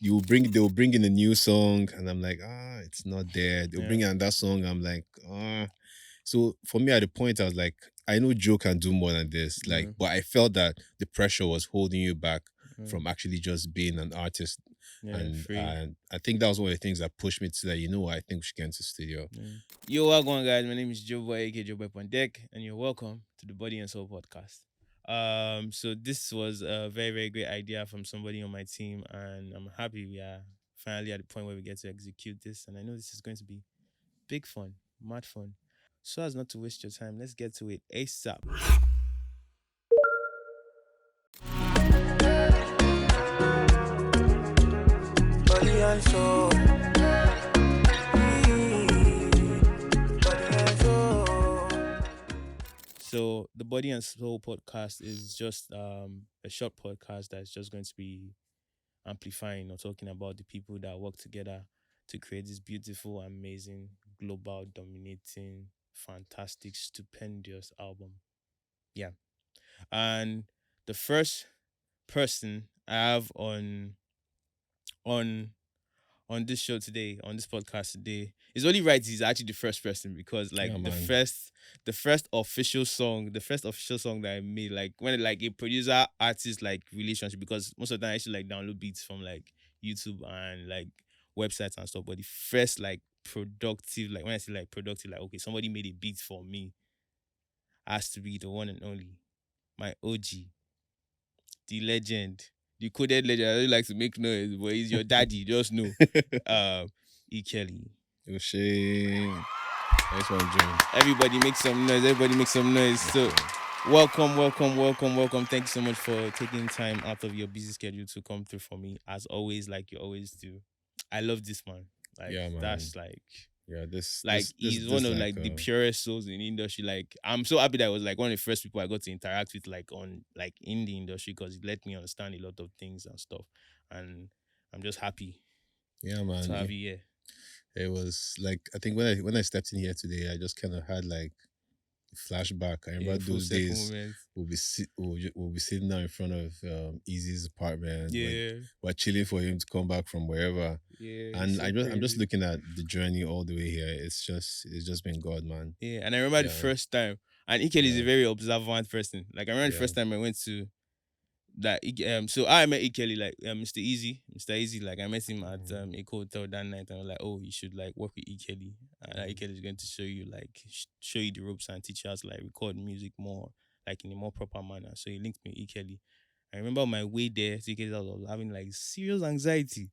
they will bring in a new song, and I'm like, it's not there. They'll Yeah. bring in that song. I'm like, So for me, at the point, I was like, I know Joe can do more than this. Like, Yeah. but I felt that the pressure was holding you back Yeah. from actually just being an artist. Yeah. And Free. I think that was one of the things that pushed me to that. You know what? I think we should get into studio. Yeah. Yo, what's going on, guys? My name is Joeboy, aka Joeboy on deck, and you're welcome to the Body and Soul podcast. So this was a very, very great idea from somebody on my team, and I'm happy we are finally at the point where we get to execute this. And I know this is going to be big fun, mad fun. So as not to waste your time, let's get to it ASAP. Body and soul. Body and soul. So the Body and Soul podcast is just a short podcast that's just going to be amplifying or talking about the people that work together to create this beautiful, amazing, global, dominating, fantastic, stupendous album. Yeah. And the first person I have on on this show today, on this podcast today, it's only right he's actually the first person because like Yeah, the man. first official song that I made, like when like a producer artist like relationship, because most of the time I used to like download beats from like YouTube and like websites and stuff. But the first like productive, like when I say like productive, like okay, somebody made a beat for me, has to be the one and only, my OG, the legend, the coded legend. I don't like to make noise, but he's your daddy, just know. E. Kelly. Oh, shit. Nice one, Jim. Everybody make some noise. Everybody make some noise. So, welcome, welcome, welcome, welcome. Thank you so much for taking time out of your busy schedule to come through for me. As always, like you always do. I love this man. Like Yeah, man. that's Yeah, this like he's one this of like like the purest souls in the industry. Like I'm so happy that I was like one of the first people I got to interact with like on like in the industry because it let me understand a lot of things and stuff. And I'm just happy yeah, to man. have you here. It was like I think when I stepped in here today, I just kind of had like flashback. I Yeah, remember full those circle days. moment. We'll be sitting down in front of Easy's apartment. Yeah, We're chilling for him to come back from wherever. yeah, it's And so I'm just crazy. looking at the journey all the way here. It's just been God, man. Yeah, and I remember the Yeah, first time, and Ikel is a yeah, very observant person. Like I remember the yeah. first time I went to that. So I met Ikeli like Mr. Easy. Like I met him at Mhm, a hotel that night, and I was like, oh, you should like work with Ikeli, and mhm. Ikeli is going to show you like show you the ropes and teach you how to like record music more like in a more proper manner. So he linked me with Ikeli. I remember on my way there to Ikeli's house, I was having like serious anxiety,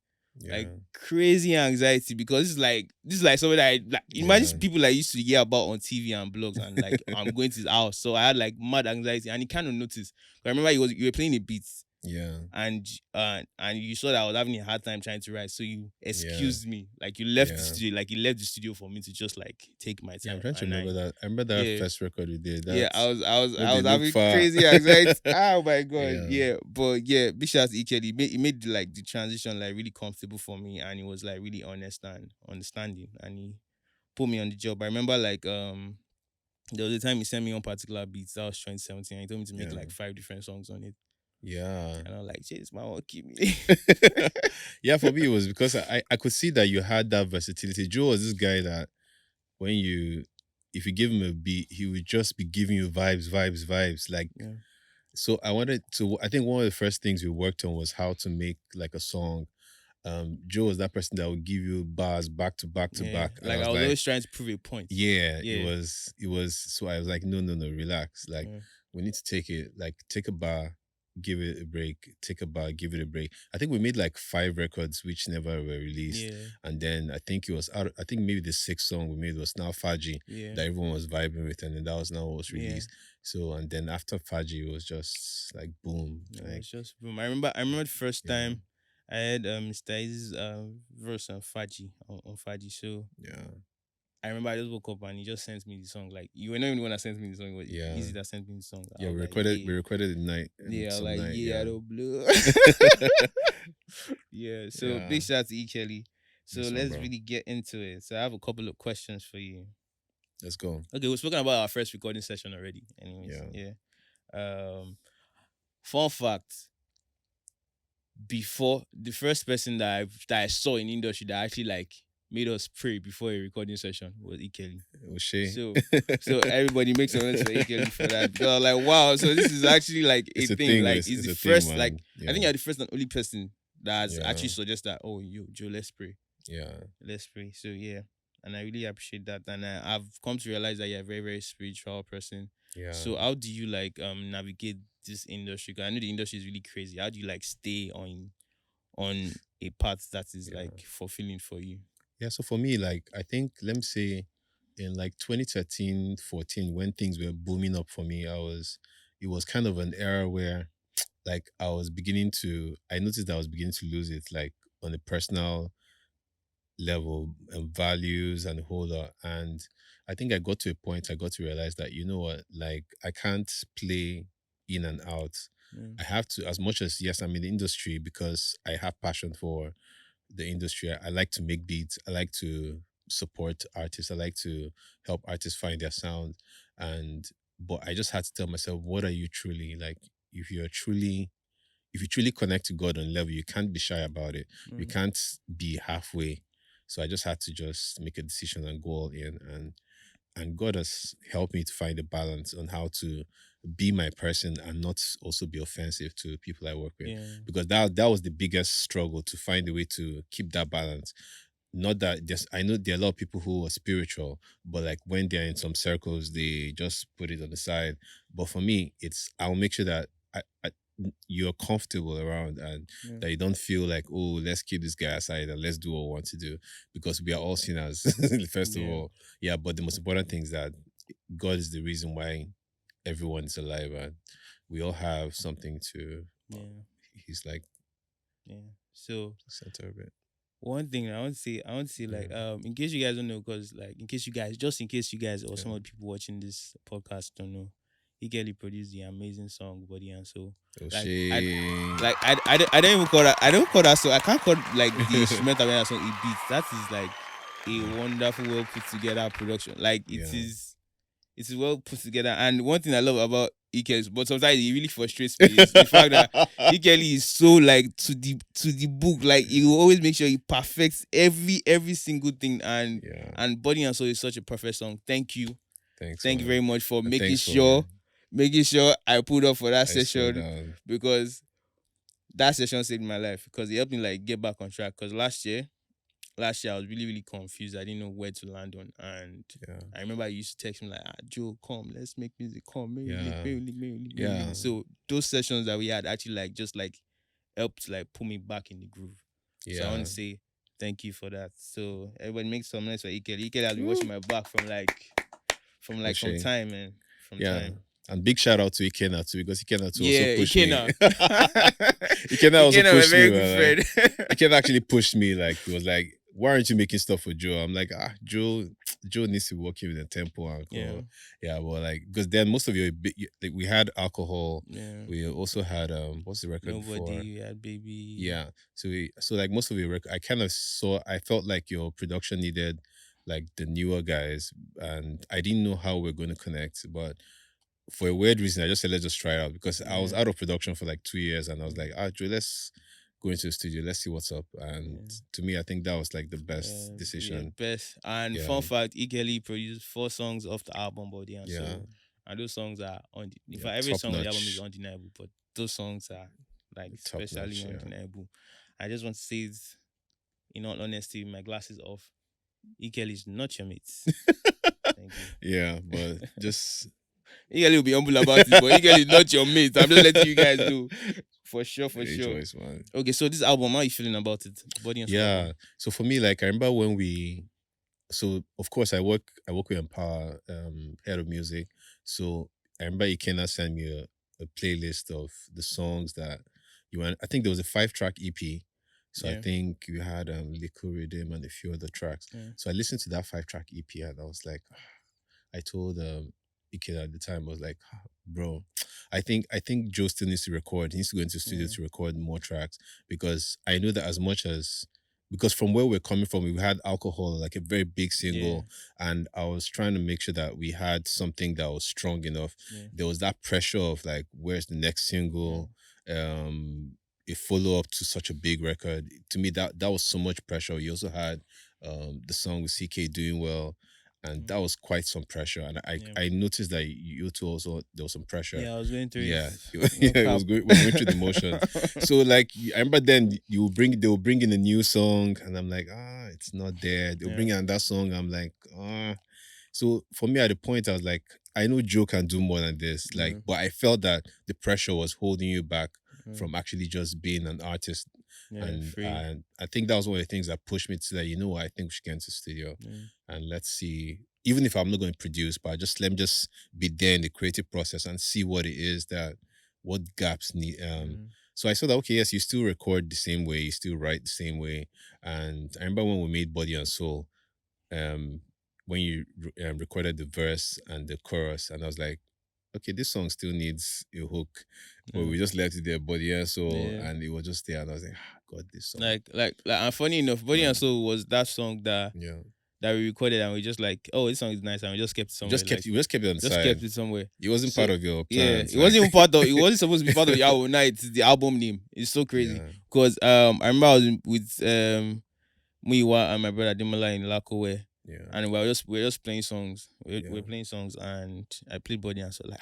like Yeah, crazy anxiety because this is like something that I like imagine yeah, people I used to hear about on TV and blogs and like I'm going to his house. So I had like mad anxiety and he kind of noticed. I remember you were playing a beat yeah, and you saw that I was having a hard time trying to write. So you yeah, excused me. Like you left the yeah. studio, like you left the studio for me to just like take my Yeah, I'm time. trying to And remember that. I remember that yeah, first record we did. yeah, That's where I they was look having far. crazy anxiety. Oh my god, Yeah, yeah. But yeah, big shout out to Ikeli. He made like the transition like really comfortable for me, and he was like really honest and understanding, and he put me on the job. I remember like there was a time he sent me on particular beats. That was 2017. And he told me to make yeah, like 5 different songs on it, yeah. and I was like, "Shit, this man won't keep me." Yeah, for me it was because I could see that you had that versatility. Joe was this guy that when you if you give him a beat, he would just be giving you vibes, vibes, vibes. Like Yeah, so I think one of the first things we worked on was how to make like a song. Joe was that person that would give you bars back to back to yeah. back. And I Like I was was like, always trying to prove a point. yeah, Yeah, it was so I was like, no, no, no, relax. Like yeah, we need to take it, like take a bar, give it a break, take a bar, give it a break. I think we made like 5 records which never were released. yeah, And then I think it was out I think maybe the sixth song we made was now Faji yeah, that everyone was vibing with, and then that was now what was yeah. released. So and then after Faji it was just like boom. No, Like it's just boom. I remember the first yeah, time I had Mr. Izzy's verse on Faji on Faji. So yeah, I remember I just woke up and he just sent me the song. Like you were not even the one that sent me the song, it was yeah. Easy that sent me the song. I Yeah, was like, we recorded the night and yeah, I was some like, night, yeah, I yeah. don't blue. Yeah. So Yeah. big shout out to E. Kelly. So This one, let's bro. really get into it. So I have a couple of questions for you. Let's go. Okay, we've spoken about our first recording session already. Anyways, Yeah. yeah. Um, fun fact: before the first person that I saw in industry that actually like made us pray before a recording session was Ikeli. O'Shea. So so everybody makes some noise for Ikeli for that. Because I was like, wow, so this is actually like a It's a thing. thing. Like it's It's the a thing, first like man. I Yeah, think you're the first and only person that has yeah, actually suggested that, oh you Joe, let's pray. yeah, Let's pray. So yeah. And I really appreciate that. And I've come to realize that you're a very, very spiritual person. yeah, So how do you like navigate this industry? 'Cause I know the industry is really crazy. How do you like stay on a path that is yeah. like fulfilling for you? Yeah, so for me, like I think let me say in like 2013, 14, when things were booming up for me, it was kind of an era where like I noticed that I was beginning to lose it, like on a personal level and values and a whole lot. And I think I got to a point I got to realize that, you know what, like I can't play in and out. Yeah. I have to, as much as yes, I'm in the industry because I have passion for the industry. I like to make beats. I like to support artists. I like to help artists find their sound. And but I just had to tell myself, what are you truly like? If you're truly if you truly connect to God on level, you can't be shy about it. You Mm, can't be halfway. So I just had to just make a decision and go all in. And God has helped me to find a balance on how to be my person and not also be offensive to people I work with. yeah. Because that was the biggest struggle, to find a way to keep that balance. Not that just I know there are a lot of people who are spiritual, but like when they're in some circles, they just put it on the side. But for me, it's I'll make sure that you're comfortable around, and Yeah. that you don't feel like, oh, let's keep this guy aside and let's do what we want to do, because we are all sinners. First of Yeah. all, yeah. But the most important thing is that God is the reason why everyone is alive, and we all have something to. Yeah. He's like Yeah. So the center of it. one thing I want to say like Yeah, in case you guys don't know, because like in case you guys just in case you guys or some yeah. of the people watching this podcast don't know, Igeli produced the amazing song Body and Soul. Oh Like I shit. like I don't even call that I don't call that song. I can't call like the instrumental when that song a beat. That is like a wonderful well put together production. Like Yeah. it is well put together. And one thing I love about Ikeli, but sometimes it really frustrates me, is the fact that Ikeli is so like to the book. Like he will always make sure he perfects every single thing. Yeah. And Body and Soul is such a perfect song. Thank you. Thanks, Thank you man. very much for And thanks for making sure I pulled up for that I swear session, down. because that session saved my life, because it helped me like get back on track. Because last year I was really, really confused. I didn't know where to land on. And Yeah. I remember I used to text him like, Joe, come, let's make music. Come, make we link, Yeah. make we link, make we link, make we Yeah. link. So those sessions that we had actually like just like helped like put me back in the groove. So I want Yeah. to say thank you for that. So everybody make some noise for Ikeli. Ikeli has been Woo. watching my back from O'Shea. time, man. From Yeah. time. And big shout out to Ikena too, because Ikena too also Yeah, pushed me. Ikena. Ikena also Ikena, my pushed me, very good man. Like friend. Ikena actually pushed me. Like he was like, "Why aren't you making stuff for Joe?" I'm like, Joe needs to work here with the tempo and Yeah, go. Yeah, well, like because then most of your like we had alcohol. yeah. We also had what's the record before? Nobody had baby. Yeah. So like most of your I kind of saw I felt like your production needed like the newer guys, and I didn't know how we're going to connect, but for a weird reason I just said let's just try it out, because I was Yeah, out of production for like 2 years, and I was yeah, like, Joe, let's go into the studio, let's see what's up. And yeah. to me, I think that was like the best Yeah, decision. best. And Yeah. fun fact, Igeli produced 4 songs off the album Body and Yeah. Soul. And those songs are in Yeah. fact every Top song on the album is notch. undeniable, but those songs are like Top especially notch. Yeah. undeniable. I just want to say this in all honesty, with my glasses off. Igeli is not your mate. Thank Yeah. you. But just Igeli will be humble about it, but Igeli is not your mate. I'm just letting you guys know. For sure, for sure. rejoice, man. Okay, so this album, how are you feeling about it? Body and Soul Yeah. album. So for me, like I remember when so of course I work with Empower, head of music. So I remember Ikena sent me a playlist of the songs that you want. I think there was a 5-track EP. So I Yeah, think you had Liquid Rhythm and a few other tracks. yeah, So I listened to that 5-track EP, and I was like, I told Ikeda at the time, I was like, bro, I think Joe still needs to record. He needs to go into the studio yeah, to record more tracks, because I know that as much as because from where we're coming from, we had alcohol like a very big yeah, single, and I was trying to make sure that we had something that was strong enough. yeah, There was that pressure of like, where's the next yeah. single? Um, a follow up to such a big record. To me, that was so much pressure. You also had the song with CK doing well, and that Mm. was quite some pressure. And I Yeah. I noticed that you two also there was some pressure. Yeah, I was going through it. Yeah, No yeah, it cap. was going we're going through the motions. So like I remember then they will bring in a new song, and I'm like, it's not there. They'll Yeah. bring in that song. I'm like, So for me at the point, I was like, I know Joe can do more than this. Like, Mm. but I felt that the pressure was holding you back Mm. from actually just being an artist. Yeah, And free. I think that was one of the things that pushed me to say, you know what, I think we should get into the studio Mm. and let's see. Even if I'm not going to produce, but just let me just be there in the creative process and see what it is that what gaps need. Mm. So I saw that okay, yes, you still record the same way, you still write the same way. And I remember when we made Body and Soul, um, when you recorded the verse and the chorus, and I was like, okay, this song still needs a hook, but Yeah. we just left it there, Body and Soul, Yeah. and it was just there, and I was like, God, this song, And funny enough, Body yeah, and Soul was that song yeah. that we recorded and we just like, oh, this song is nice, and we just kept it somewhere. Like We just kept it on the just side. kept it somewhere. It wasn't So part of your yeah, plans, it wasn't like, even part of it wasn't supposed to be part of the album. Now it's the album name. It's so crazy. yeah, Because I remember I was with Muiwa and my brother Dimala in Lakowe, yeah, and we were just playing songs. We yeah, were playing songs and I played Body and Soul like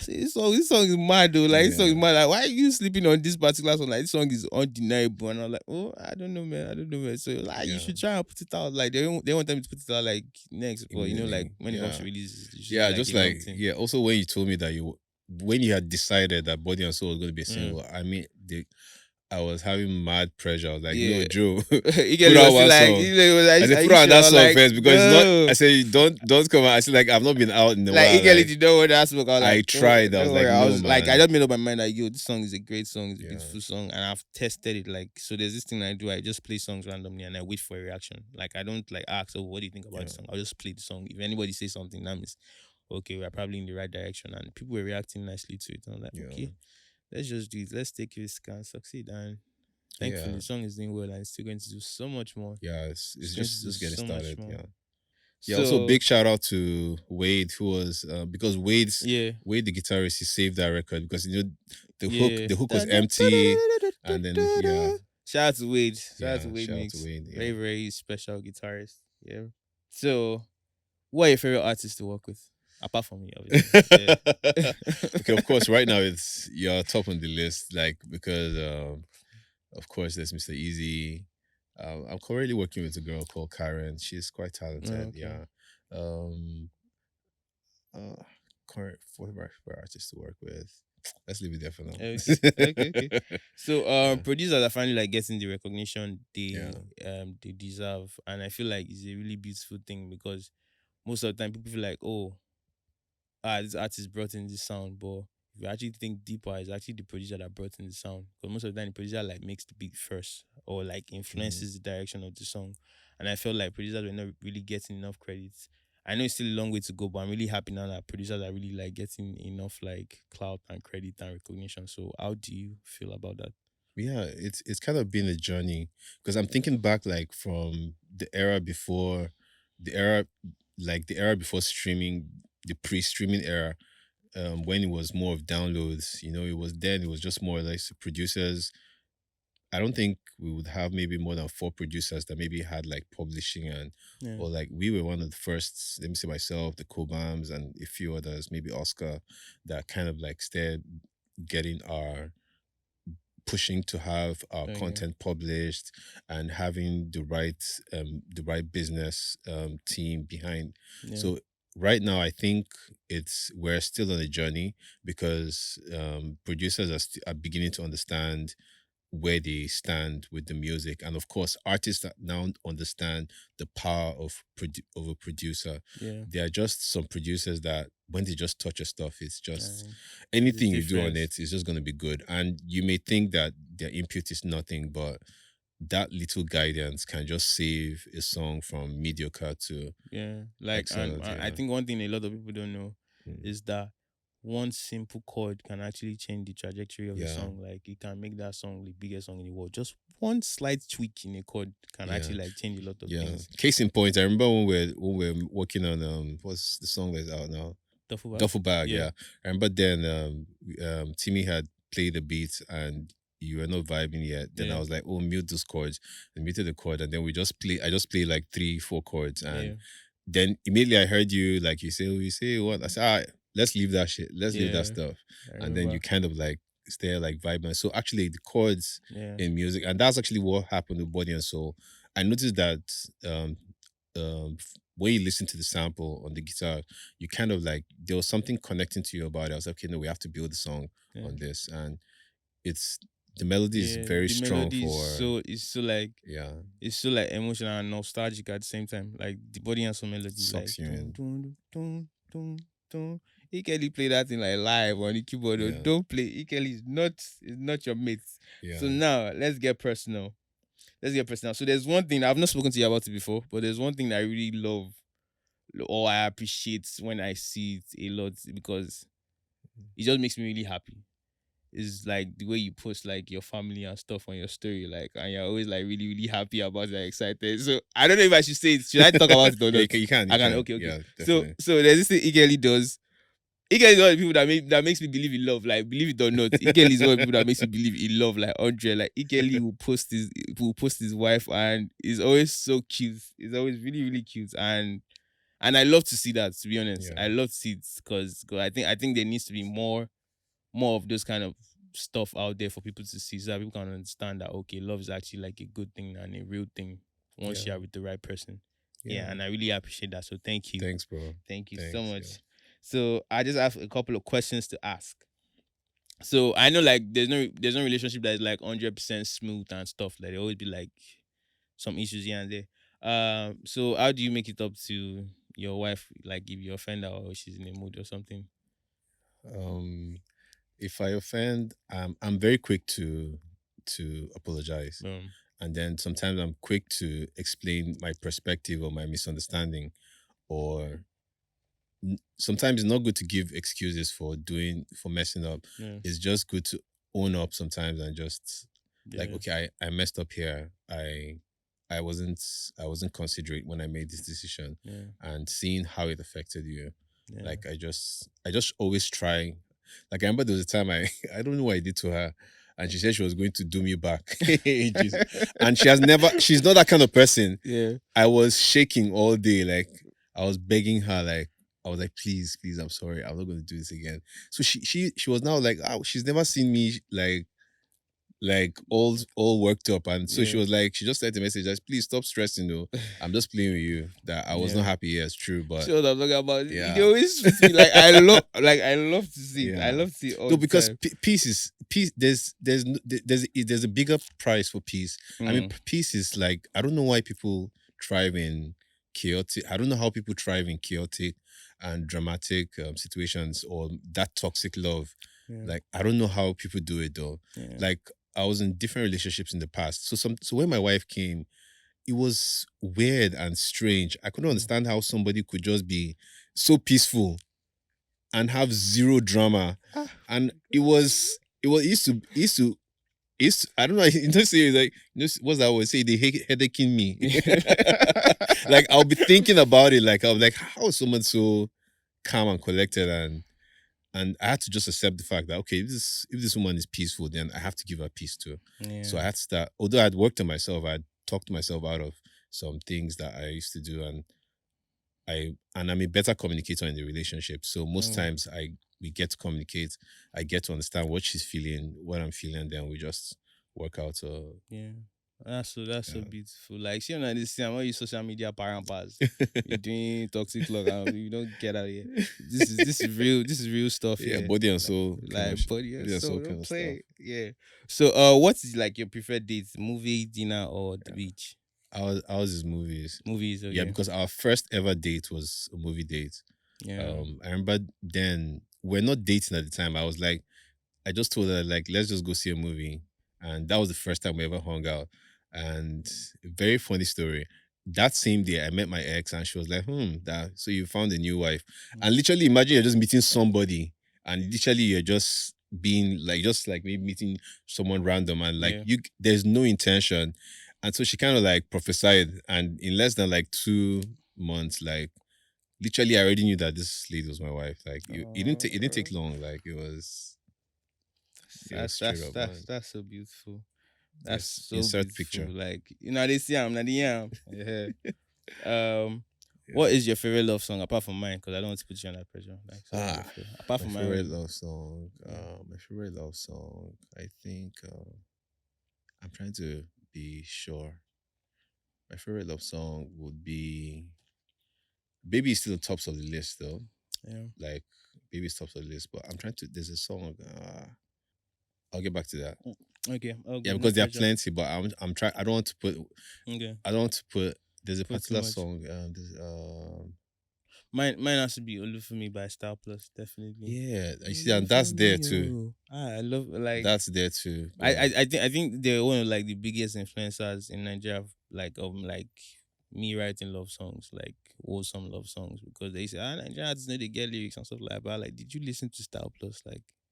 see, this song is mad though. Like this song is yeah, mad. Like, why are you sleeping on this particular song? Like this song is undeniable. And I'm like, oh, I don't know, man. I don't know, man. So like you yeah. should try and put it out. Like they want them to put it out like next. But you know, like Immediately, when it comes yeah. to release, it's usually Yeah, like just a long like thing. yeah. Also, when you told me that when you had decided that Body and Soul was going to be a Mm. single, I was having mad pressure. I was like, no, Yeah. Joe, Igeli put out was still one like, song. Igeli was I like, said, are put you out sure? that I'm song like, first because it's not. no. I said, don't come out. I said, like, I've not been out in a Like while. Igeli Like, did not want to ask me. I was I like, tried. I was don't like, worry. I no, was like, I man. just made up my mind that yo, this song is a great song. It's a Yeah, beautiful song, and I've tested it. Like, so there's this thing I do. I just play songs randomly and I wait for a reaction. Like, I don't like ask, oh, what do you think about yeah, the song? I'll just play the song. If anybody says something, that means okay, we're probably in the right direction, and people were reacting nicely to it. And I'm like, yeah, okay, let's just do it. Let's take risk and succeed. And thankfully, yeah, the song is doing well, and it's still going to do so much more. yeah. It's It's going to do just getting so much started. more. Yeah. Yeah, also So big shout out to Wade, who was because yeah, Wade the guitarist, he saved that record because you know yeah. the hook was empty, and then yeah, Shout out to Wade. Shout out to yeah, Wade shout out to Mix. Wade, Very, yeah. very special guitarist. Yeah. So, what are your favorite artists to work with? Apart from me, obviously. Yeah. Okay, of course, right now it's you're top on the list, like because of course there's Mr. Easy. I'm currently working with a girl called Karen. She's quite Oh, talented, okay. yeah. Um, uh, current for artists to work with. Let's leave it there for Okay. Okay. Okay. now. So Yeah, producers are finally like getting the recognition yeah, they deserve. And I feel like it's a really beautiful thing because most of the time people feel like, oh, this artist brought in this sound, but if you actually think deeper, it's actually the producer that brought in the sound. Because most of the time, the producer like makes the beat first or like mhm. influences the direction of the song. And I felt like producers were not really getting enough credit. I know it's still a long way to go, but I'm really happy now that producers are really like getting enough like clout and credit and recognition. So how do you feel about that? Yeah. It's kind of been a journey because I'm thinking back like from the era the era before streaming, the pre-streaming era, when it was more of downloads. You know, it was just more or less producers. I don't think we would have maybe more than four producers that maybe had like publishing and Yeah, or like we were one of the first, let me say myself, the Cobams and a few others, maybe Oscar, that kind of like started getting our pushing to have our okay, content published and having the right business team behind. yeah, So right now I think it's we're still on a journey because producers are beginning to understand where they stand with the music, and of course artists that now understand the power of a producer. yeah. There are just some producers that when they just touch your stuff, it's just Uh, it's anything you do on different. it is just going to be good, and you may think that their input is nothing, but that little guidance can just save a song from mediocre to Yeah, like, and excellent. I Yeah. think one thing a lot of people don't know Mm. is that one simple chord can actually change the trajectory of a Yeah. song. Like, it can make that song the biggest song in the world. Just one slight tweak in a chord can Yeah. actually like change a lot of Yeah. things. Case in point, I remember when we're working on what's the song that's out now? Duffel bag. Duffel bag, Yeah. yeah. I remember then Timmy had played the beat and you were not vibing yet. Then I Yeah. was like, oh, mute those chords, and muted the chord, and then we just play. I just play like three, four chords, and Yeah. then immediately I heard you like you say, oh, you say what? I said, let's leave that shit. Let's leave that Yeah. stuff. I And then you remember. kind of like stay like vibing. So actually the chords Yeah. in music, and that's actually what happened with Body and Soul. I noticed that um when you listen to the sample on the guitar, you kind of like there was something connecting to you about it. I was like, okay, no, we have to build a song Yeah. on this. And it's the melody is Yeah. very The strong melody for is so like yeah, it's so like emotional and nostalgic at the same time. Like the body and soul melody, like sucks you dun in. dun dun dun dun. Ikeli play that thing like live on the keyboard. Oh, Yeah, don't play. Ikeli is not your mate. So yeah, now let's get personal. Let's get personal. So there's one thing I've not spoken to you about it before, but there's one thing that I really love or I appreciate when I see it a lot because it just makes me really happy. Is like the way you post like your family and stuff on your story, like, and you're always like really, really happy about it, like, excited. So I don't know if I should say it. Should I talk about it or yeah. not? You I can. can. Okay, okay. Yeah, So, definitely. so there's this thing Igeli does. Igeli is one of the people that makes me believe in love. Like, believe it or not, Igeli is one of the people that makes me believe in love. Like Andre, like Igeli will post his wife, and is always so cute. It's always really, really cute, and I love to see that. To be honest, Yeah, I love to see it because I think there needs to be more of those kind of stuff out there for people to see so that people can understand that okay, love is actually like a good thing and a real thing once yeah, you're with the right person. Yeah, yeah. and I really appreciate that. So thank you. Thanks, bro. Thank you so Thanks. Yeah. much. So I just have a couple of questions to ask. So I know like there's no relationship that is like 100% smooth and stuff. Like there always be like some issues here and there. So how do you make it up to your wife? Like if you offend her or she's in a mood or something? Um, if I offend, I'm very quick to apologize, Um, and then sometimes I'm quick to explain my perspective or my misunderstanding, or sometimes it's not good to give excuses for messing up. yeah, It's just good to own up sometimes and just like, yeah, okay, I messed up here. I wasn't considerate when I made this decision, yeah, and seeing how it affected you. yeah. Like I just always try. Like I remember there was a time I I don't know what I did to her, and she said she was going to do me back. Jesus. And she's not that kind of person. Yeah. I was shaking all day, like I was begging her, like I was like, please, please, I'm sorry, I'm not going to do this again. So she was now like, oh, she's never seen me like all worked up, and so she Yeah. was like, she just sent a message, like, please stop stressing, though. I'm just playing with you. That I was not Yeah. happy. Yeah, it's true, but Sure, I'm talking about. It yeah, always sweets me. I love to see it. I yeah. love to see it all No, the because time. peace is peace. There's a bigger price for peace. I mean, Mm, peace is like, I don't know why people thrive in chaotic. I don't know how people thrive in chaotic and dramatic situations, or that toxic love. yeah. Like I don't know how people do it though. Yeah. Like I was in different relationships in the past. So when my wife came, it was weird and strange. I couldn't Yeah. understand how somebody could just be so peaceful and have zero drama. Ah. And it was it used to I don't know, you know, say like, you know, what's that word? Say they headaching me. Like I'll be thinking about it, like I'll be like, how is someone so calm and collected, and I had to just accept the fact that okay, if this woman is peaceful, then I have to give her peace too. So Yeah. I had to start, although I'd worked on myself, I'd talked myself out of some things that I used to do, and I'm a better communicator in the relationship. So most Mm, times we get to communicate. I get to understand what she's feeling, what I'm feeling, then we just work out. yeah. That's so Yeah. beautiful. Like, see, on this thing, I'm all you social media parampers. You're doing toxic love, and you don't get out of here. This is real. This is real stuff Yeah, here. body and soul kind of Like body and body and soul soul, kind don't of stuff. play. Yeah. So, what's like your preferred date? Movie, dinner, or the Yeah. beach? Ours is movies. Movies, Yeah, okay. because our first ever date was a movie date. Yeah. I remember then we're not dating at the time. I was like, I just told her like, let's just go see a movie, and that was the first time we ever hung out. And very funny story. That same day, I met my ex, and she was like, that so you found a new wife?" Mm. And literally, imagine you're just meeting somebody, and literally you're just being like, just like maybe meeting someone random, and like Yeah. there's no intention. And so she kind of like prophesied, and in less than like 2 months, like literally, I already knew that this lady was my wife. Like it didn't take Oh, long. Like it was. Yo, straight up, man. That's so beautiful. That's Yes. so Insert beautiful. picture. Like they see I'm not the yam. Yeah. Um, what Yeah. is your favorite love song apart from mine? Because I don't want to put you under pressure. Like, so what's your Ah, favorite apart my from favorite mine? love song. Yeah. My favorite love song. I think I'm trying to be sure. My favorite love song would be Baby is still the tops of the list though. Yeah. Like Baby is tops of the list, but I'm trying to. There's a song. I'll get back to that. Mm. Okay. All Yeah, good. No because there are pressure. plenty, but I'm trying. I don't want to put. Okay. I don't want to put. There's a Put too particular much. song. Mine has to be Olufumi by Star Plus, definitely. Yeah, you see, and that's there Olufumi, too. I love like That's there too. I, But I think they're one of like the biggest influencers in Nigeria like me writing love songs, like wholesome love songs because they say Nigerians know they get lyrics and stuff like that. But like, did you listen to Star Plus?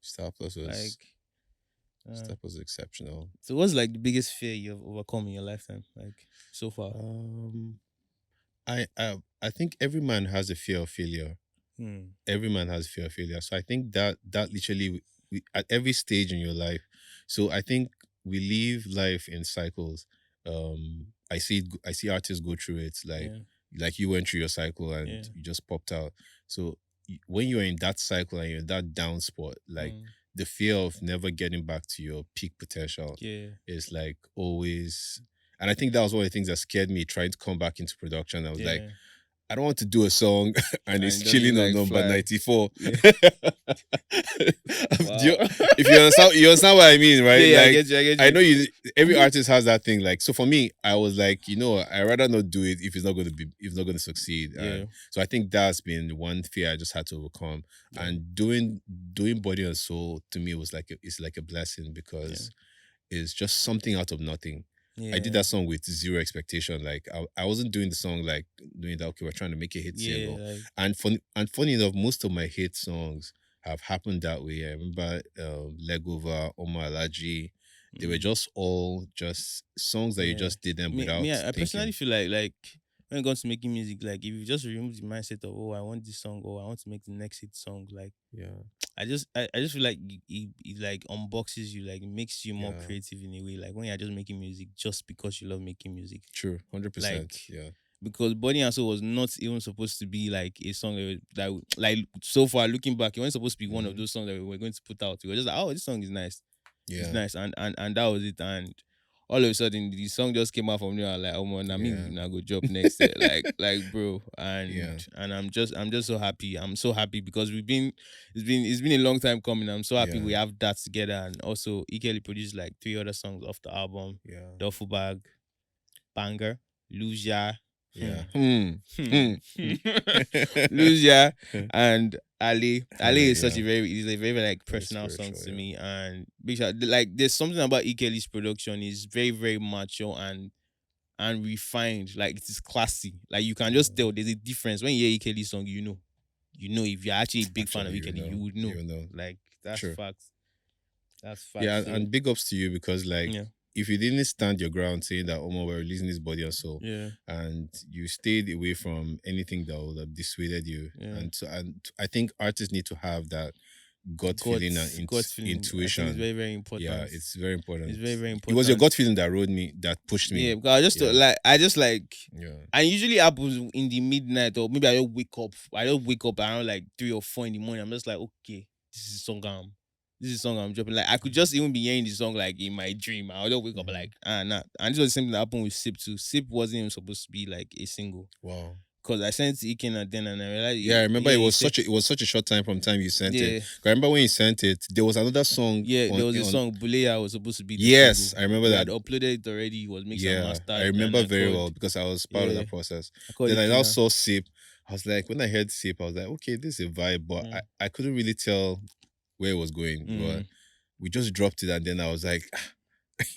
Star Plus was Like uh Star Plus was exceptional. so what's like the biggest fear you've overcome in your lifetime? Like so far? Um, I think every man has a fear of failure. Hmm. Every man has fear of failure. So I think that literally at every stage in your life. So I think we live life in cycles. I see artists go through it Yeah. like you went through your cycle and Yeah. you just popped out. So when you're in that cycle and you're in that down spot, like Hmm. the fear of never getting back to your peak potential Yeah. is like always. And I think that was one of the things that scared me trying to come back into production. I was like, Yeah. I don't want to do a song and And it's it doesn't chilling on like number fly. 94. Yeah. Do Wow. if you understand what I mean, Yeah, right? yeah, I Like get you, I get I know you. you every artist has that thing. Like so for me, I was like, I rather not do it if it's not gonna succeed. Yeah. And so I think that's been one fear I just had to overcome. Yeah. And doing body and soul to me was it's like a blessing Yeah. because is just something out of nothing. I did Yeah. that song with zero expectation. Like I wasn't doing the song like doing that. Okay, we're trying to make a hit Yeah. single, Like and funny enough, most of my hit songs have happened that way. I remember Legova, Omar Alaji. They were mm, just all just songs that you yeah. just did them Me without I personally thinking. feel like when it comes to making music, like if you just remove the mindset of I want this song or I want to make the next hit song, like Yeah, I just feel like it like unboxes you, like it makes you more yeah, creative in a way. Like when you're just making music just because you love making music. true, 100%. Like Yeah, because Body and Soul was not even supposed to be like a song like so far looking back, it wasn't supposed to be one of hmm, those songs that we were going to put out. We were just like, oh, this song is nice. It's yeah, nice. And that was it. And all of a sudden the song just came out from there like, oh man, I yeah, mean I go drop next year. Like bro. yeah, And I'm just so happy. I'm so happy because it's been a long time coming. I'm so happy yeah, we have that together. And also Ikeli produced like three other songs off the album. yeah, Duffel Bag, Banger, Lose Ya. yeah. Hmm. Hmm. Lose Ya and Ali. Ali is Yeah, is a very like very personal song spiritual. to Yeah, me. And big shout, like there's something about E. Kelly's production is very, very mature and refined. Like it is classy. Like you can just yeah. tell there's a difference. When you hear E. Kelly song, you know. You know if you're actually a big fan of Actually, E. Kelly, you would know. you know, Like that's true. facts. That's Yeah, facts. So and big ups to you because like yeah. if you didn't stand your ground saying that Omo we're releasing this body and soul, Yeah. and you stayed away from anything that would have dissuaded you, Yeah. and I think artists need to have that gut feeling and Gut feeling. I think it's intuition. very, very Yeah, important. it's very It's important. very, very It was your important. gut feeling that rode me, that pushed Yeah, me. because Yeah, I just like yeah, I usually happens in the midnight or maybe I just wake up. I just wake up around like 3 or 4 in the morning. I'm just like, okay, this is song I'm dropping. Like I could just even be hearing the song like in my dream. I'll just wake up hmm. like nah. And this was the same thing that happened with Sip too. Sip wasn't even supposed to be like a single. Wow. Cause I sent it to Iken and then and I realized Yeah, I remember yeah, he said it was such a short time from time you sent it. yeah. 'Cause I remember when you sent it, there was another song Yeah, there on was a on. song Buleya was supposed to be the Yes, single. I remember We that. had uploaded it already. It was mixed and Yeah, I mastered, and remember very well because I was part of that process. I called Then I Iken. now saw Sip. I was like, when I heard Sip, I was like, okay, this is a vibe, but Mm, I couldn't really tell where it was going. But mm, we just dropped it, and then I was like,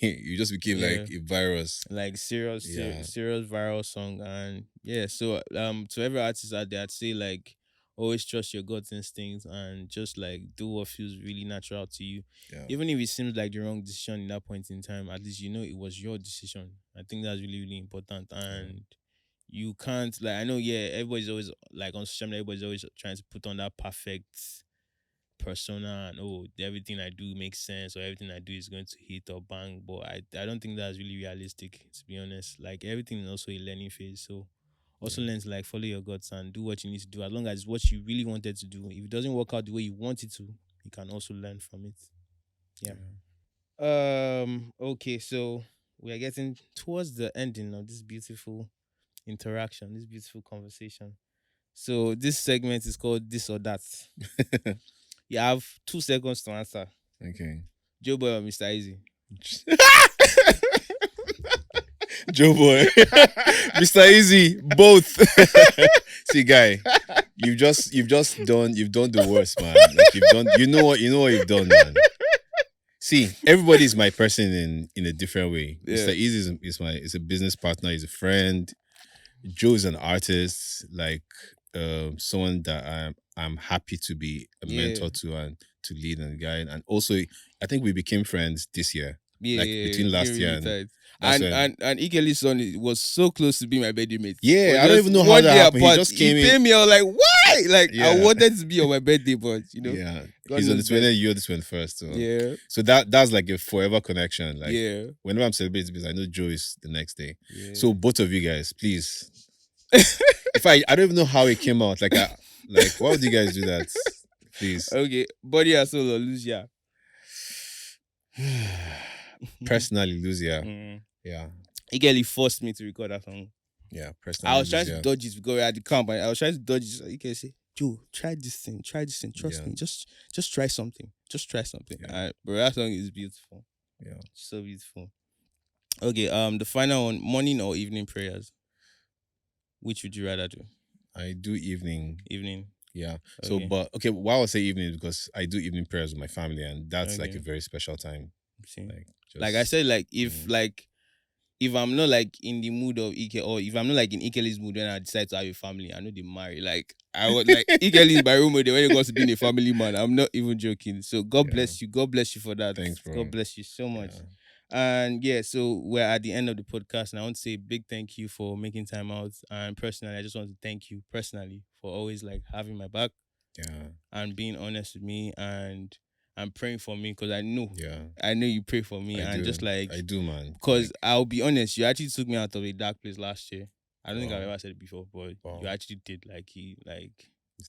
you just became like yeah. a virus. Like Yeah, serious viral song. And yeah, so to every artist out there, I'd say like always trust your gut instincts and just like do what feels really natural to you. yeah, Even if it seems like the wrong decision in that point in time, at least you know it was your decision. I think that's really, really important. yeah, And you can't like I know, yeah, everybody's always like on social media, everybody's always trying to put on that perfect persona and everything I do makes sense or everything I do is going to hit or bang. But I don't think that's really realistic, to be honest. Like everything is also a learning phase. So also Yeah. learn to like follow your guts and do what you need to do as long as it's what you really wanted to do. If it doesn't work out the way you want it to, you can also learn from it. Yeah. Yeah. Okay, so we are getting towards the ending of this beautiful interaction, this beautiful conversation. So this segment is called This or That. You have 2 seconds to answer. Okay. Joe Boy or Mr. Easy? Joe boy. Mr. Easy, both. See, guy, you've done the worst, man. Like you know what you've done, man. See, everybody's my person in a different way. Yeah. Mr. Easy is a business partner, he's a friend. Joe's an artist, like someone that I'm happy to be a Yeah. mentor to and to lead and guide. And also I think we became friends this year. Yeah, Like yeah, between became last year really and tight. that's when And Ikeli's son was so close to be my birthday mate. yeah, But I don't just even know how one that day happened. He apart, just he came in. paid me. I was like, why? Like I Yeah. wanted to be on my birthday, but Yeah. God He's on the knows 20th, best. you're the 21st. So Yeah, so that's like a forever connection. Like yeah, whenever I'm celebrating because I know Joe is the next day. yeah. So both of you guys, please. If I don't even know how it came out. Like why would you guys do that? Please. Okay, body and soul or lose ya. Personally, Lucia. Mm. Yeah. Ikeli forced me to record that song. Yeah. I Personally, was trying to Lucia. dodge it because we were at the camp and I was trying to dodge it. So Ikeli say, Joe, try this thing, trust Yeah. me, just try something, just try something. Yeah. Bro, that song is beautiful, Yeah. so beautiful. Okay, the final one, morning or evening prayers. Which would you rather do? I do evening. Evening. Yeah. So, Okay. but okay, why I say evening is because I do evening prayers with my family, and that's like Okay. a very special time. See. Like, Like I said, like mm. if I'm not like in the mood of Ike or if I'm not like in Ikeli's mood when I decide to have a family, I know they marry. Like I was like Ikeli is my role model when it comes to being a family man. I'm not even joking. So God Yeah. bless you. God bless you for that. Thanks, bro. God bless you so much. Yeah. And yeah, so we're at the end of the podcast, and I want to say a big thank you for making time out. And personally, I just want to thank you personally for always like having my back Yeah. and being honest with me and praying for me because Yeah. I know you pray for me I and do. just like I do, man. because Like, I'll be honest, you actually took me out of a dark place last year. I don't think I've wow. ever said it before, but Wow. you actually did like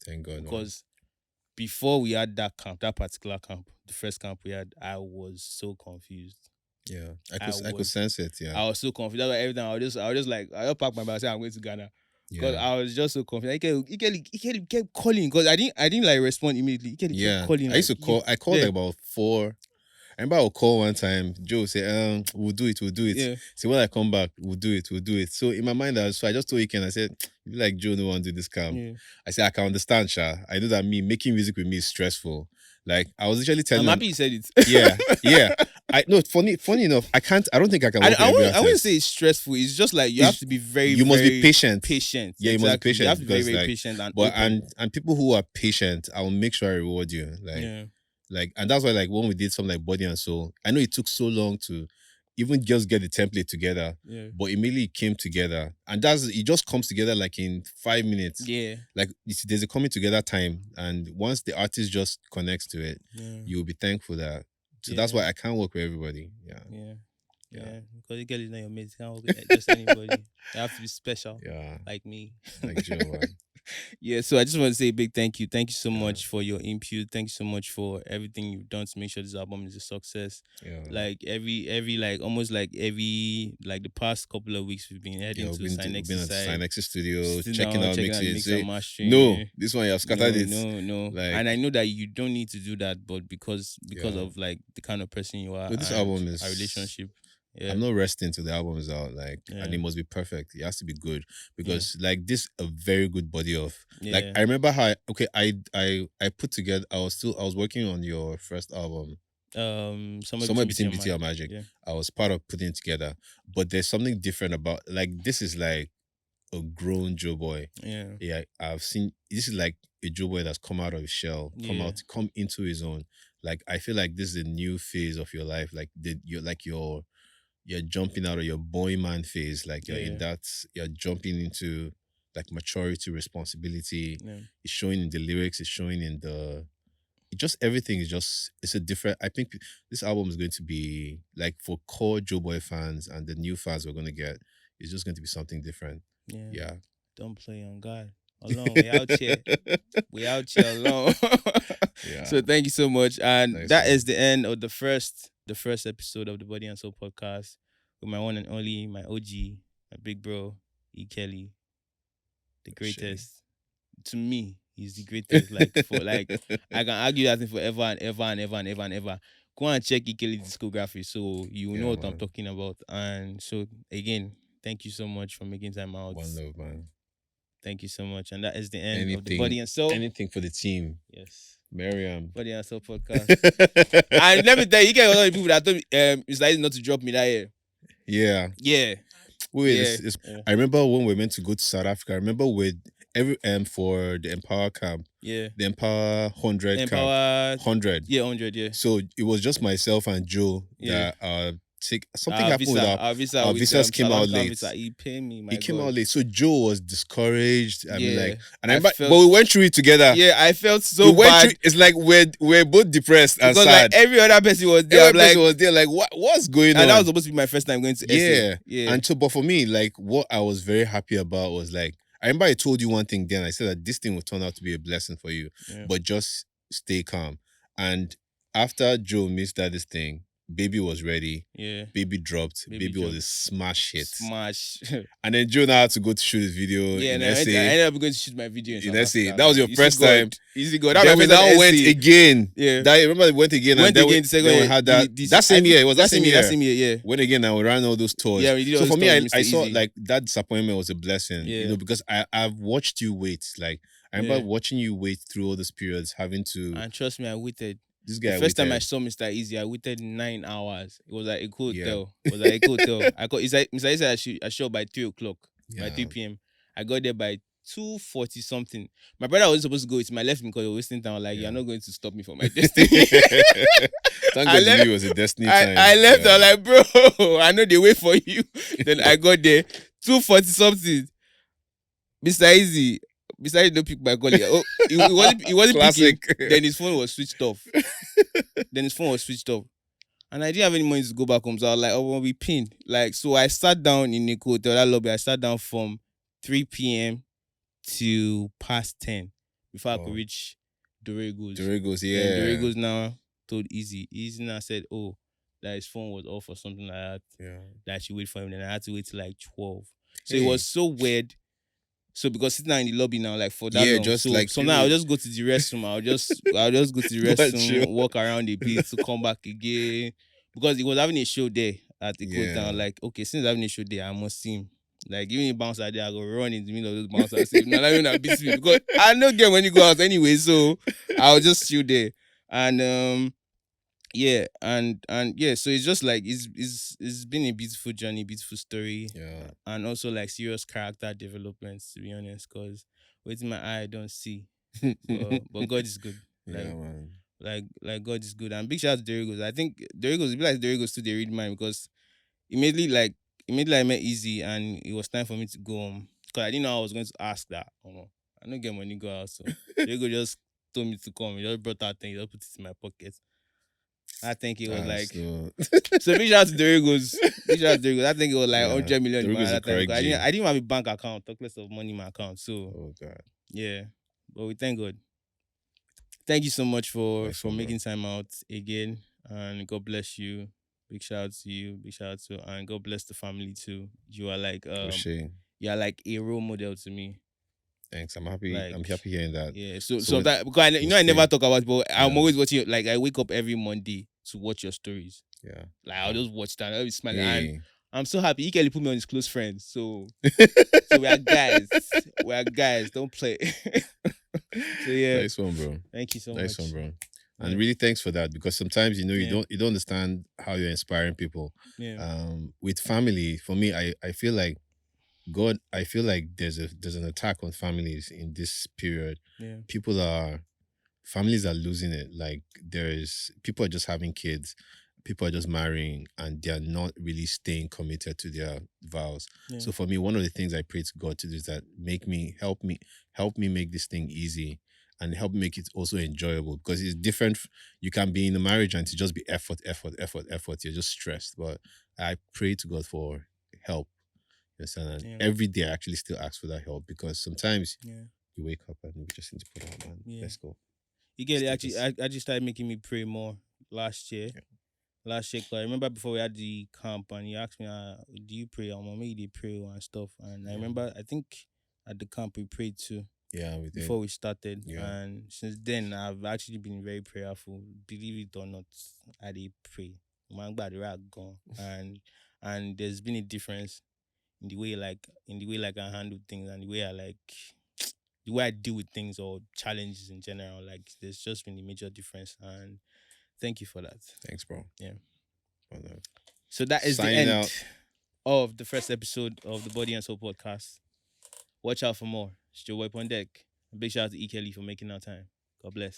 Thank God, man. because before we had that camp, that particular camp, the first camp we had, I was so confused. Yeah. I could sense it. Yeah. I was so confused. That's why every time I was just like I just pack my bag and say I'm going to Ghana. Because Yeah. I was just so confused. He kept calling because I didn't like respond immediately. He kept Yeah. calling. I used to like, call. I called yeah. like about 4. I remember I'll call one time. Joe say, we'll do it. Yeah. So when I come back, we'll do it. So in my mind, I just told Iken, I said, you be like Joe, no one do this camp. Yeah. I said, I can understand, Sha. I know that making music with me is stressful. Like I was literally I'm telling him, happy you said it. yeah. I no funny enough, I don't think I can work with every I wouldn't artist. say it's stressful. It's just like you It's- have to be very, you must be very patient. patient. Yeah, you exactly. must be You have patient to be very, because, very like, patient and But open. and people who are patient, I will make sure I reward you. Yeah. Like, and that's why, like, when we did something like Body and Soul, I know it took so long to even just get the template together, Yeah. but immediately it came together. And it just comes together like in 5 minutes. Yeah. Like, there's a coming together time. And once the artist just connects to it, Yeah. you'll be thankful that. So that's Yeah. why I can't work with everybody. Yeah. Yeah. Yeah. Yeah. Because the girl is not your mate. You can't work with just anybody. You have to be special. Yeah. Like me. Like Joe, man. Yeah, so I just want to say a big thank you. Thank you so Yeah. much for your input. Thank you so much for everything you've done to make sure this album is a success. Yeah. Like every like almost like every like the past couple of weeks we've been heading to We've been at Synex's side. Synex's studio, Sit checking down, out checking out the mixes. mix Say, and mastering. no, this one you have scattered it. No. Like, And I know that you don't need to do that, but because Yeah. of like the kind of person you are, No, this and album is- our relationship. Yeah. I'm not resting till the album is out, like, Yeah. and it must be perfect. It has to be good because, like, this a very good body of. Like, Yeah. I remember how I put together. I was working on your first album, somewhere between BT and Magic. Yeah. I was part of putting it together, but there's something different about, like, this is like a grown Joe Boy. Yeah. Yeah, I've seen this is like a Joe Boy that's come out of his shell, Yeah. come into his own. Like, I feel like this is a new phase of your life. Like, you're jumping out of your boy man phase. Like, you're in Yeah. that, you're jumping into like maturity, responsibility. Yeah. It's showing in the lyrics, it's showing in the just everything is just it's a different. I think this album is going to be like for core Joe Boy fans and the new fans we're gonna get. It's just going to be something different. Yeah. Yeah. Don't play on God. Alone, we out here. We out here alone. Yeah. So thank you so much. And Nice that is one. the end of the first episode of the Body and Soul podcast with my one and only, my OG, my big bro, E. Kelly, the Shay. greatest. To me, he's the greatest. I can argue that thing forever and ever and ever and ever and ever. Go and check E. Kelly's discography so you know Yeah, what I'm man. talking about. And so again, thank you so much for making time out. One love, man. Thank you so much. And that is the end of the Anything, Body and Soul. anything for the team. Yes. Miriam. Body and Soul podcast. And let me tell you, get a lot of people that told me it's like not to drop me that year. Yeah. Yeah. Wait, Yeah. I remember when we went to go to South Africa. I remember with every for the Empower camp, Yeah. the Empower 100 camp, Empower 100. Yeah, 100, yeah. So it was just myself and Joe Yeah. that something happened with our our visa visas with came South out African late. visa. He paid me, my It came God. out late. So Joe was discouraged. I mean, Yeah. like, and I but felt- we went through it together. Yeah, I felt so we went bad through. It's like we're both depressed and because sad. like every other person was there. Every I'm person like, was there. Like, what's going on? and that was supposed to be my first time going to Yeah. SA. Yeah. And so, but for me, like, what I was very happy about was like, I remember I told you one thing then. I said that this thing will turn out to be a blessing for you, Yeah. but just stay calm. And after Joe missed this thing, Baby was ready. Yeah. Baby dropped. Baby Baby was a dropped. smash hit. Smash. And then Joe now had to go to shoot his video Yeah, in and I SA. ended up going to shoot my video in In South SA. Africa. That was your You see first God. time. You see God. That Then we was my now first went SA. again. Yeah. That, remember we went again. Went and then again we, the second then we year. had that. This- that same I year. think It was that same year. That same year, yeah. Went again and we ran all those tours. Yeah, we did all So those for me, tours, I Mr. saw Easy. like that disappointment was a blessing. Yeah. You know, because I've watched you wait. Like I remember Yeah. watching you wait through all those periods, having to And trust me, I waited. this guy. The first time I waited. saw Mr. Easy, I waited 9 hours. It was like a cool Yeah. hotel. It was like a cool hotel. It's like Mr. Easy I showed by 3 o'clock, by Yeah. 3 p.m. I got there by 2:40 something. My brother was supposed to go with me. I left him because he was wasting time. Like, Yeah. you're not going to stop me from my destiny. Thank I God left- it was a destiny time. I left. Yeah. I'm like, bro, I know they wait for you. Then I got there, 2:40 something. Mr. Easy don't pick my call. Oh, he wasn't picking. Classic. Then his phone was switched off. And I didn't have any money to go back home. So I was like, oh, we'll be pinned. Like, so I sat down in the hotel, that lobby. I sat down from 3 p.m. to past 10 before I could Wow. reach Doragos. Doragos, Then yeah. Doragos now told Easy. Easy now said, oh, that his phone was off or something like that. Yeah. That I should wait for him. Then I had to wait till like 12. So Hey. it was so weird. So because sitting down in the lobby now, like for that Yeah, long, just so like sometimes I'll just go to the restroom. I'll just go to the But restroom, you- walk around a bit to come back again. Because he was having a show there at the Yeah. town. Like, okay, since having a show there, I must see him. Like, even if bounce out there, I go run in the middle of those bouncers. Say, no, let me not beat me. Because I don't get when you go out anyway, so I'll just chill there. And yeah, and yeah, so it's just like it's been a beautiful journey, beautiful story. Yeah. And also like serious character developments, to be honest, because with my eye I don't see. But God is good. Yeah, man. Like God is good. And big shout out to Dorigos. I think Dorigos, it be like Dorigos too, they read mine because immediately I met Easy and it was time for me to go home. Because I didn't know I was going to ask that. I don't get money to go out, so Dorigo just told me to come. He just brought that thing, he just put it in my pocket. I think it was like so big shout out to Dorigos. Big shout out to Dorigos. I think it was like Yeah, 100 million in my Dorigos is that time. correct I G. didn't have a bank account, talk less of money in my account. So Oh God. yeah. But we thank God. Thank you so much for Nice one, bro. making time out again. And God bless you. Big shout out to you. Big shout out to and God bless the family too. You are like O'Shea. you are like a role model to me. Thanks. I'm happy. Like, I'm happy hearing that. Yeah. So So sometimes because I we'll never stay. talk about it, but I'm Yeah. always watching like I wake up every Monday to watch your stories. Yeah. Like I'll just watch that. I'll be smiling. And Hey. I'm so happy. He can put me on his close friends. So we are guys. We are guys. Don't play. So yeah. Nice one, bro. Thank you so Nice much. one, bro. And Yeah. really thanks for that because sometimes you Yeah. don't understand how you're inspiring people. Yeah. With family, for me, I feel like I feel like there's an attack on families in this period. Yeah. Families are losing it. Like people are just having kids, people are just marrying, and they're not really staying committed to their vows. Yeah. So for me, one of the things I pray to God to do is that help me make this thing easy. and help make it also enjoyable because it's different. You can be in a marriage and to just be effort, effort, effort, effort. You're just stressed. But I pray to God for help. You understand? And Yeah. every day I actually still ask for that help because sometimes Yeah. you wake up and we just need to put on, man. Yeah. Let's go. You get it. Actually, Status. I just started making me pray more last year. Yeah. Last year, 'cause I remember before we had the camp, and you asked me, "Do you pray?" I'm like, "Maybe they pray and stuff." And I Yeah. remember, I think at the camp we prayed too Yeah, we did. before we started, Yeah. and since then I've actually been very prayerful. Believe it or not, I did pray. Man, gbàdúrà gan, and there's been a difference in the way like I handle things and the way I like the way I deal with things or challenges in general. Like there's just been a major difference, and thank you for that. Thanks, bro. Yeah. Well, So that is the signing end out. of the first episode of the Body and Soul podcast. Watch out for more. It's your wipe on deck. A big shout out to E. Kelly for making our time. God bless.